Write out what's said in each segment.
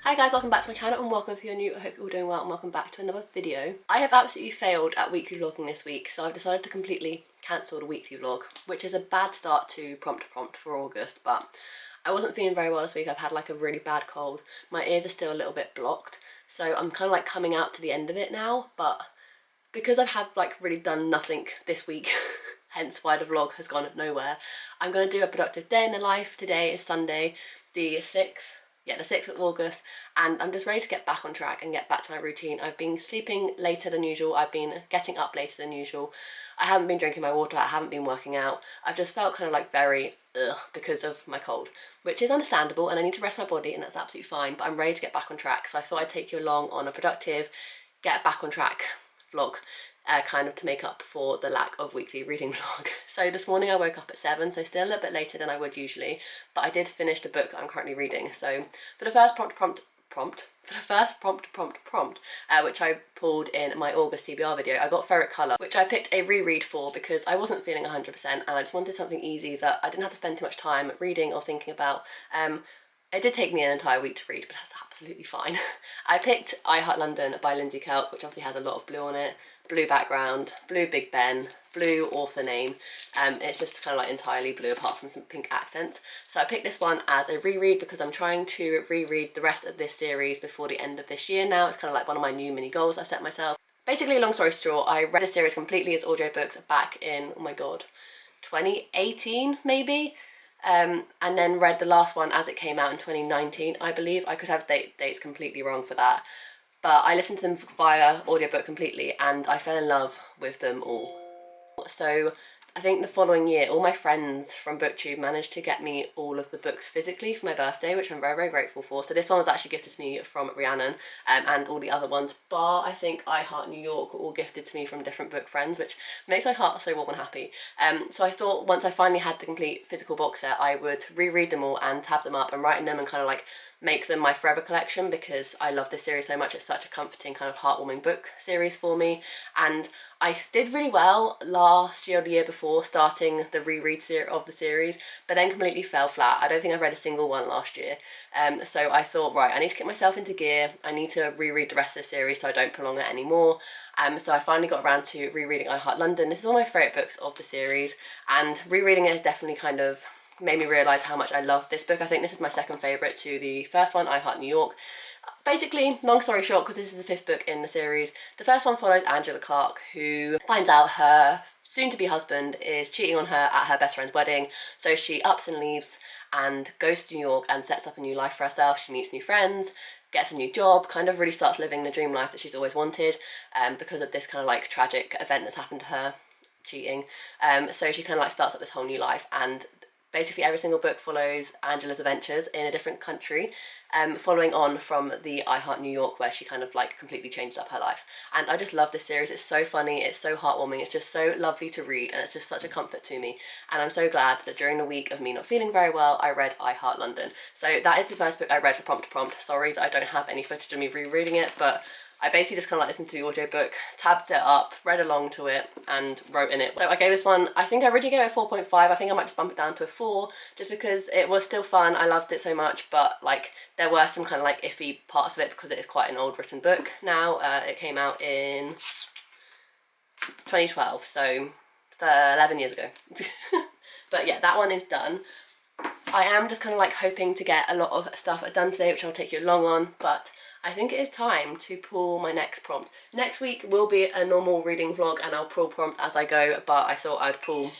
Hi guys, welcome back to my channel and welcome if you're new. I hope you're all doing well and welcome back to another video. I have absolutely failed at weekly vlogging this week, so I've decided to completely cancel the weekly vlog, which is a bad start to prompt for August, but I wasn't feeling very well this week. I've had like a really bad cold. My ears are still a little bit blocked, so I'm kind of like coming out to the end of it now, but because I have like really done nothing this week, hence why the vlog has gone nowhere, I'm going to do a productive day in the life. Today is Sunday, the 6th. Yeah, the 6th of August, and I'm just ready to get back on track and get back to my routine. I've been sleeping later than usual, I've been getting up later than usual, I haven't been drinking my water, I haven't been working out, I've just felt kind of like very because of my cold, which is understandable and I need to rest my body and that's absolutely fine, but I'm ready to get back on track, so I thought I'd take you along on a productive, get back on track vlog. Kind of to make up for the lack of weekly reading vlog. So this morning I woke up at 7, so still a little bit later than I would usually, but I did finish the book that I'm currently reading. So for the first prompt, which I pulled in my August TBR video, I got Ferret Colour, which I picked a reread for because I wasn't feeling 100% and I just wanted something easy that I didn't have to spend too much time reading or thinking about. It did take me an entire week to read, but that's absolutely fine. I picked I Heart London by Lindsay Kelp, which obviously has a lot of blue on it, blue background, blue Big Ben, blue author name. It's just kind of like entirely blue apart from some pink accents. So I picked this one as a reread because I'm trying to reread the rest of this series before the end of this year now. It's kind of like one of my new mini goals I've set myself. Basically, long story short, I read the series completely as audiobooks back in, oh my god, 2018 maybe? And then read the last one as it came out in 2019, I believe. I could have dates completely wrong for that. But I listened to them via audiobook completely and I fell in love with them all. So I think the following year, all my friends from BookTube managed to get me all of the books physically for my birthday, which I'm very, very grateful for. So this one was actually gifted to me from Rhiannon, and all the other ones, bar I think I Heart New York, were all gifted to me from different book friends, which makes my heart so warm and happy. So I thought once I finally had the complete physical box set, I would reread them all and tab them up and write in them and kind of like make them my forever collection because I love this series so much. It's such a comforting kind of heartwarming book series for me, and I did really well last year or the year before starting the reread of the series, but then completely fell flat. I don't think I've read a single one last year. So I thought, right, I need to get myself into gear. I need to reread the rest of the series so I don't prolong it anymore. So I finally got around to rereading I Heart London. This is one of my favourite books of the series, and rereading it has definitely kind of made me realise how much I love this book. I think this is my second favourite to the first one, I Heart New York. Basically, long story short, because this is the 5th book in the series, the first one follows Angela Clark, who finds out her soon-to-be husband is cheating on her at her best friend's wedding, so she ups and leaves and goes to New York and sets up a new life for herself. She meets new friends, gets a new job, kind of really starts living the dream life that she's always wanted, because of this kind of like tragic event that's happened to her, cheating. So she kind of like starts up this whole new life, and basically every single book follows Angela's adventures in a different country, following on from the I Heart New York, where she kind of like completely changed up her life. And I just love this series. It's so funny, it's so heartwarming, it's just so lovely to read, and it's just such a comfort to me. And I'm so glad that during the week of me not feeling very well, I read I Heart London. So that is the first book I read for prompt to prompt. Sorry that I don't have any footage of me rereading it, but I basically just kind of like listened to the audiobook, tabbed it up, read along to it, and wrote in it. So I gave this one, I think I originally gave it a 4.5, I think I might just bump it down to a 4, just because it was still fun, I loved it so much, but like there were some kind of like iffy parts of it because it is quite an old written book now. It came out in 2012, so 11 years ago. But yeah, that one is done. I am just kind of like hoping to get a lot of stuff done today, which I'll take you along on, but I think it is time to pull my next prompt. Next week will be a normal reading vlog and I'll pull prompts as I go, but I thought I'd pull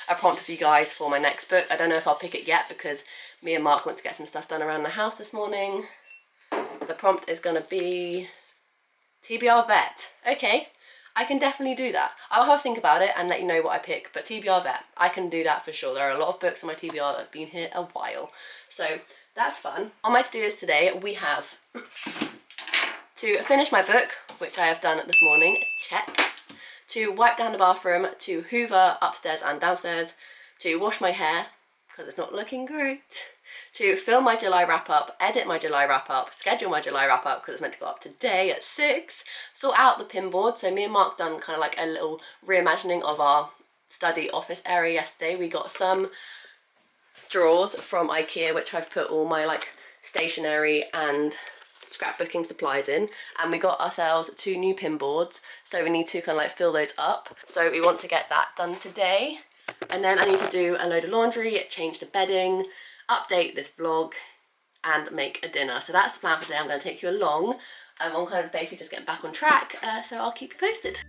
a prompt for you guys for my next book. I don't know if I'll pick it yet because me and Mark want to get some stuff done around the house this morning. The prompt is going to be TBR Vet. Okay, I can definitely do that. I'll have a think about it and let you know what I pick, but TBR Vet, I can do that for sure. There are a lot of books on my TBR that have been here a while, so that's fun. On my to-do list today, we have to finish my book, which I have done this morning, check. To wipe down the bathroom, to hoover upstairs and downstairs, to wash my hair, because it's not looking great, to film my July wrap-up, edit my July wrap-up, schedule my July wrap-up, because it's meant to go up today at 6, sort out the pin board. So me and Mark done kind of like a little reimagining of our study office area yesterday. We got some drawers from IKEA, which I've put all my like stationery and scrapbooking supplies in, and we got ourselves 2 new pin boards, so we need to kind of like fill those up. So we want to get that done today. And then I need to do a load of laundry, change the bedding, update this vlog, and make a dinner. So that's the plan for today. I'm going to take you along. I'm kind of basically just getting back on track, so I'll keep you posted.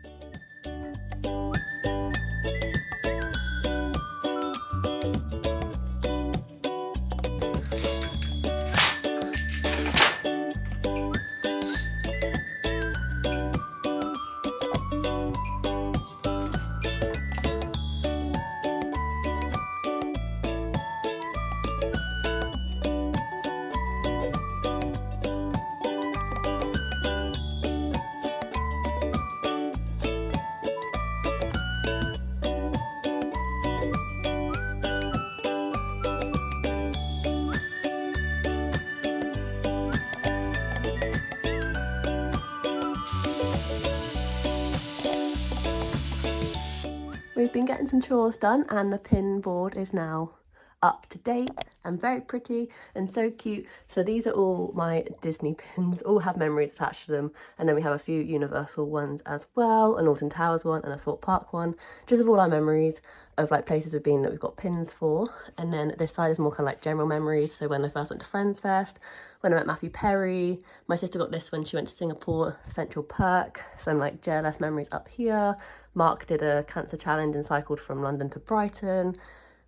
We've been getting some chores done and the pin board is now up to date and very pretty and so cute. So these are all my Disney pins, all have memories attached to them, and then we have a few Universal ones as well, an Alton Towers one and a Thorpe Park one, just of all our memories of like places we've been that we've got pins for. And then this side is more kind of like general memories, so when I first went to Friends Fest, when I met Matthew Perry, my sister got this when she went to Singapore Central Perk, some like JLS memories up here. Mark did a cancer challenge and cycled from London to Brighton.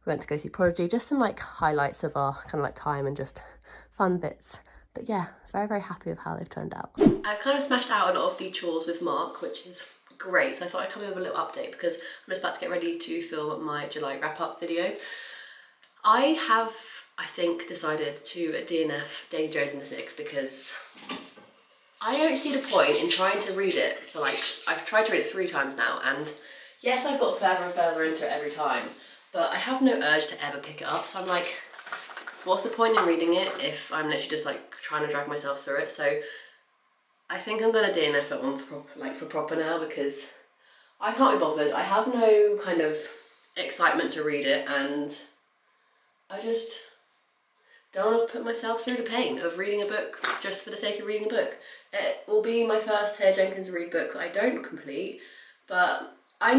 We went to go see Prodigy, just some like highlights of our kind of like time and just fun bits. But yeah, very, very happy with how they've turned out. I've kind of smashed out a lot of the chores with Mark, which is great. So I thought I'd come in with a little update because I'm just about to get ready to film my July wrap-up video. I have, I think, decided to DNF Daisy Jones and the Six because I don't see the point in trying to read it for like, I've tried to read it 3 times now, and yes, I've got further and further into it every time, but I have no urge to ever pick it up. So I'm like, what's the point in reading it if I'm literally just like trying to drag myself through it? So I think I'm gonna DNF it one for proper now because I can't be bothered. I have no kind of excitement to read it, and I just don't want to put myself through the pain of reading a book just for the sake of reading a book. It will be my first Hare Jenkins read book that I don't complete, but I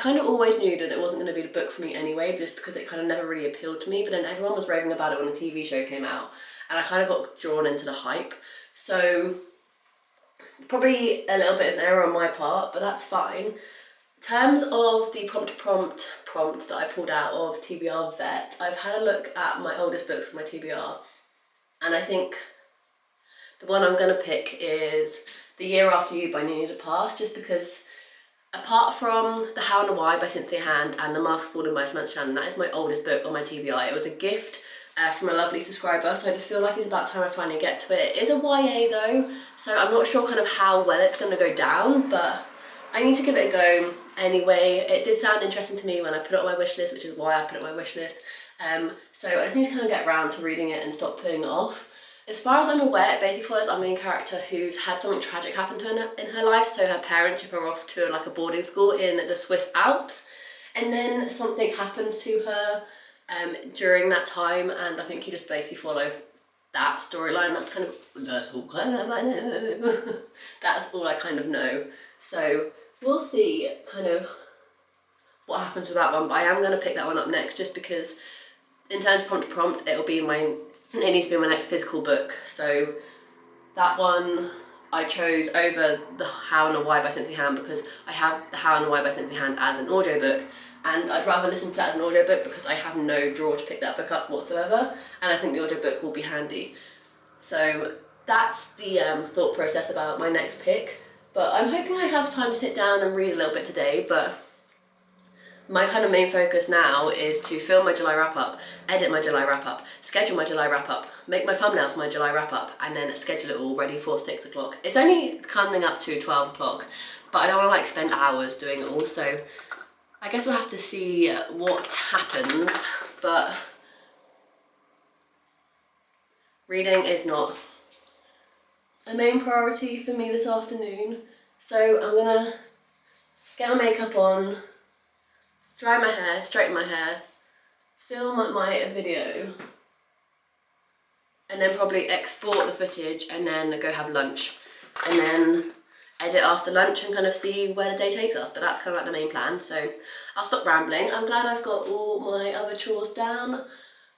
kind of always knew that it wasn't going to be the book for me anyway, just because it kind of never really appealed to me. But then everyone was raving about it when the TV show came out, and I kind of got drawn into the hype. So probably a little bit of an error on my part, but that's fine. In terms of the prompt that I pulled out of TBR Vet, I've had a look at my oldest books for my TBR, and I think the one I'm going to pick is The Year After You by Nina DePass, just because apart from The How and the Why by Cynthia Hand and The Mask Fallen by Samantha Shannon, that is my oldest book on my TBR. It was a gift from a lovely subscriber, so I just feel like it's about time I finally get to it. It is a YA though, so I'm not sure kind of how well it's going to go down, but I need to give it a go anyway. It did sound interesting to me when I put it on my wish list, which is why I put it on my wish list. So I just need to kind of get around to reading it and stop putting it off. As far as I'm aware, it basically follows our main character who's had something tragic happen to her in her life. So her parents ship her off to like a boarding school in the Swiss Alps, and then something happens to her during that time, and I think you just basically follow that storyline. That's all kind of I know. That's all I kind of know. So we'll see kind of what happens with that one, but I am going to pick that one up next just because in terms of prompt to prompt, it needs to be my next physical book. So that one I chose over The How and the Why by Cynthia Hand because I have The How and the Why by Cynthia Hand as an audiobook, and I'd rather listen to that as an audiobook because I have no draw to pick that book up whatsoever, and I think the audiobook will be handy. So that's the thought process about my next pick, but I'm hoping I have time to sit down and read a little bit today. But my kind of main focus now is to film my July wrap-up, edit my July wrap-up, schedule my July wrap-up, make my thumbnail for my July wrap-up, and then schedule it all ready for 6 o'clock. It's only coming up to 12 o'clock, but I don't want to like spend hours doing it all, so I guess we'll have to see what happens, but reading is not a main priority for me this afternoon, so I'm gonna get my makeup on, dry my hair, straighten my hair, film my video, and then probably export the footage and then go have lunch, and then edit after lunch and kind of see where the day takes us. But that's kind of like the main plan. So I'll stop rambling. I'm glad I've got all my other chores down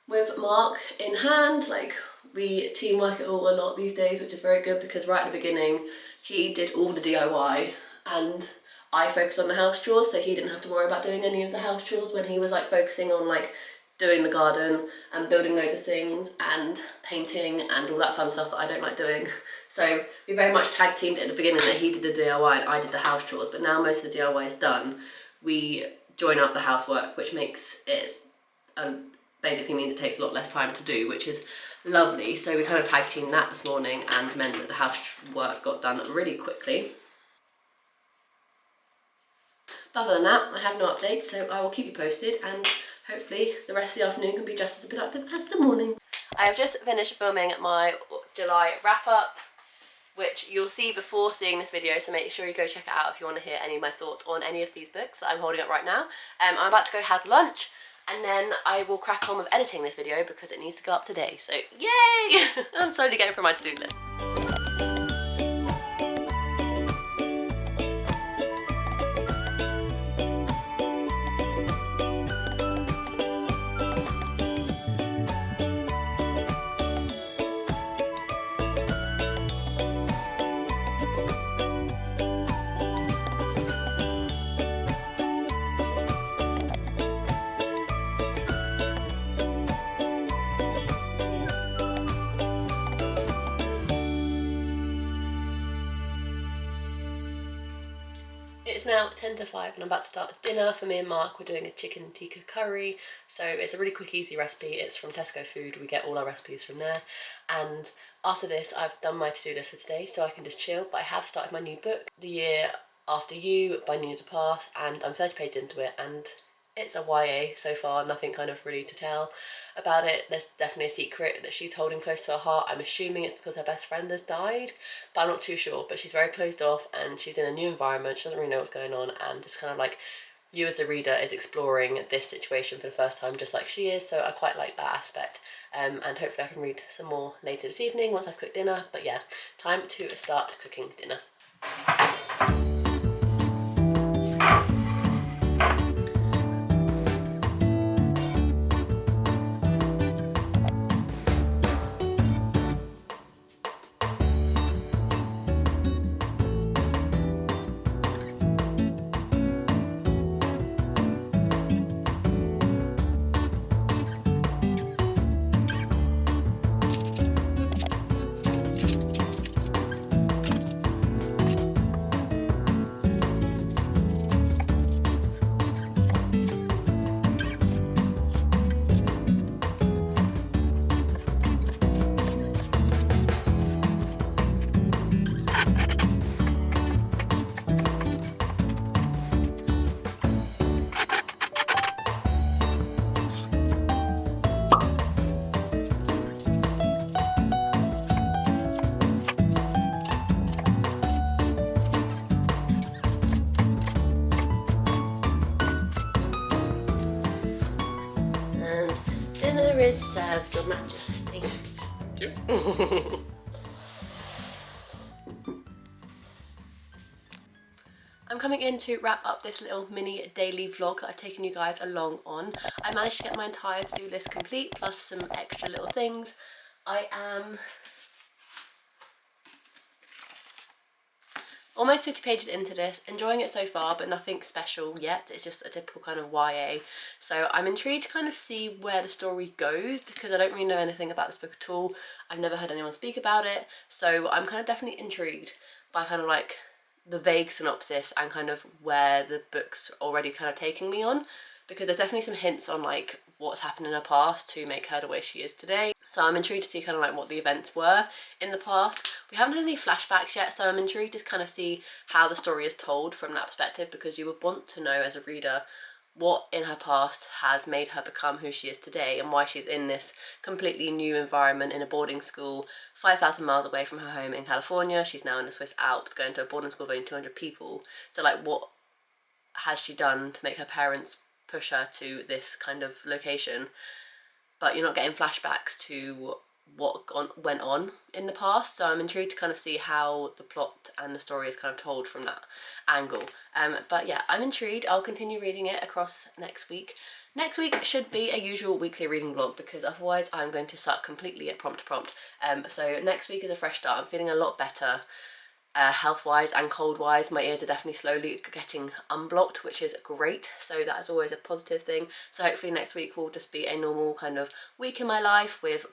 with Mark in hand. Like, we teamwork it all a lot these days, which is very good, because right at the beginning he did all the DIY and I focused on the house chores, so he didn't have to worry about doing any of the house chores when he was like focusing on like doing the garden and building loads of things and painting and all that fun stuff that I don't like doing. So we very much tag teamed at the beginning, that he did the DIY and I did the house chores, but now most of the DIY is done, we join up the housework, which makes it basically means it takes a lot less time to do, which is lovely. So we kind of tag teamed that this morning and meant that the housework got done really quickly. But other than that, I have no updates, so I will keep you posted, and hopefully the rest of the afternoon can be just as productive as the morning. I have just finished filming my July wrap-up, which you'll see before seeing this video, so make sure you go check it out if you want to hear any of my thoughts on any of these books that I'm holding up right now. I'm about to go have lunch, and then I will crack on with editing this video because it needs to go up today, so yay! I'm slowly getting through my to-do list. It's now 10 to 5 and I'm about to start dinner. For me and Mark, we're doing a chicken tikka curry. So it's a really quick, easy recipe. It's from Tesco Food. We get all our recipes from there. And after this, I've done my to-do list for today, so I can just chill. But I have started my new book, The Year After You by Nina de Pass, and I'm 30 pages into it, and it's a YA so far, nothing kind of really to tell about it. There's definitely a secret that she's holding close to her heart. I'm assuming it's because her best friend has died, but I'm not too sure. But she's very closed off and she's in a new environment. She doesn't really know what's going on, and it's kind of like you as the reader is exploring this situation for the first time just like she is. So I quite like that aspect, and hopefully I can read some more later this evening once I've cooked dinner. But yeah, time to start cooking dinner. Dinner is served, Your Majesty. I'm coming in to wrap up this little mini daily vlog that I've taken you guys along on. I managed to get my entire to-do list complete, plus some extra little things. I am almost 50 pages into this, enjoying it so far, but nothing special yet. It's just a typical kind of YA. So I'm intrigued to kind of see where the story goes, because I don't really know anything about this book at all. I've never heard anyone speak about it. So I'm kind of definitely intrigued by kind of like the vague synopsis and kind of where the book's already kind of taking me on, because there's definitely some hints on like what's happened in her past to make her the way she is today. So I'm intrigued to see kind of like what the events were in the past. We haven't had any flashbacks yet, so I'm intrigued to kind of see how the story is told from that perspective, because you would want to know as a reader what in her past has made her become who she is today, and why she's in this completely new environment in a boarding school 5,000 miles away from her home in California. She's now in the Swiss Alps going to a boarding school of only 200 people. So like, what has she done to make her parents push her to this kind of location? But you're not getting flashbacks to went on in the past, so I'm intrigued to kind of see how the plot and the story is kind of told from that angle. But yeah, I'm intrigued. I'll continue reading it across next week. Next week should be a usual weekly reading vlog, because otherwise I'm going to suck completely at prompt to prompt. So next week is a fresh start. I'm feeling a lot better. Health-wise and cold-wise, my ears are definitely slowly getting unblocked, which is great, so that is always a positive thing. So hopefully next week will just be a normal kind of week in my life with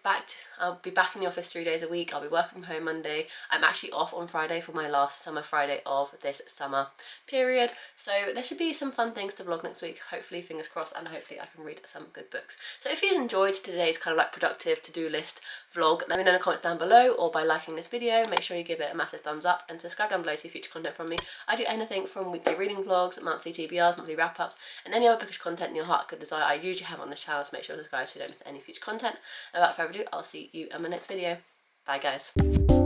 I'll be back in the office 3 days a week. I'll be working from home Monday. I'm actually off on Friday for my last summer Friday of this summer period, so there should be some fun things to vlog next week, hopefully, fingers crossed, and hopefully I can read some good books. So if you enjoyed today's kind of like productive to-do list vlog, let me know in the comments down below, or by liking this video. Make sure you give it a massive thumbs up and subscribe down below to see future content from me. I do anything from weekly reading vlogs, monthly TBRs, monthly wrap-ups, and any other bookish content your heart could desire I usually have on this channel, so make ssure to subscribe so you don't miss any future content. And without further ado, I'll see you in my next video. Bye guys.